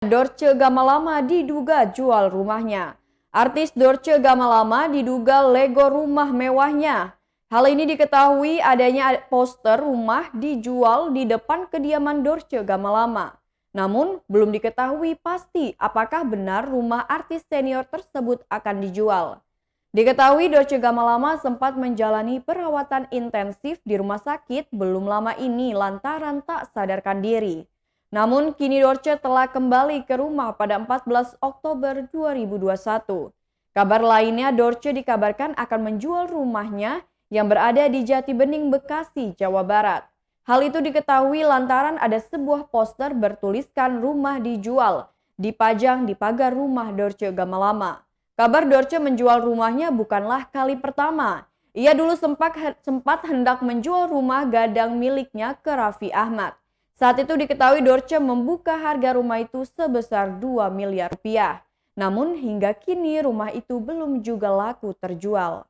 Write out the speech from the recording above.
Dorce Gamalama diduga jual rumahnya. Artis Dorce Gamalama diduga lego rumah mewahnya. Hal ini diketahui adanya poster rumah dijual di depan kediaman Dorce Gamalama. Namun, belum diketahui pasti apakah benar rumah artis senior tersebut akan dijual. Diketahui Dorce Gamalama sempat menjalani perawatan intensif di rumah sakit belum lama ini lantaran tak sadarkan diri. Namun kini Dorce telah kembali ke rumah pada 14 Oktober 2021. Kabar lainnya, Dorce dikabarkan akan menjual rumahnya yang berada di Jatibening, Bekasi, Jawa Barat. Hal itu diketahui lantaran ada sebuah poster bertuliskan rumah dijual dipajang di pagar rumah Dorce Gamalama. Kabar Dorce menjual rumahnya bukanlah kali pertama. Ia dulu sempat hendak menjual rumah gadang miliknya ke Raffi Ahmad. Saat itu diketahui Dorce membuka harga rumah itu sebesar 2 miliar rupiah. Namun hingga kini rumah itu belum juga laku terjual.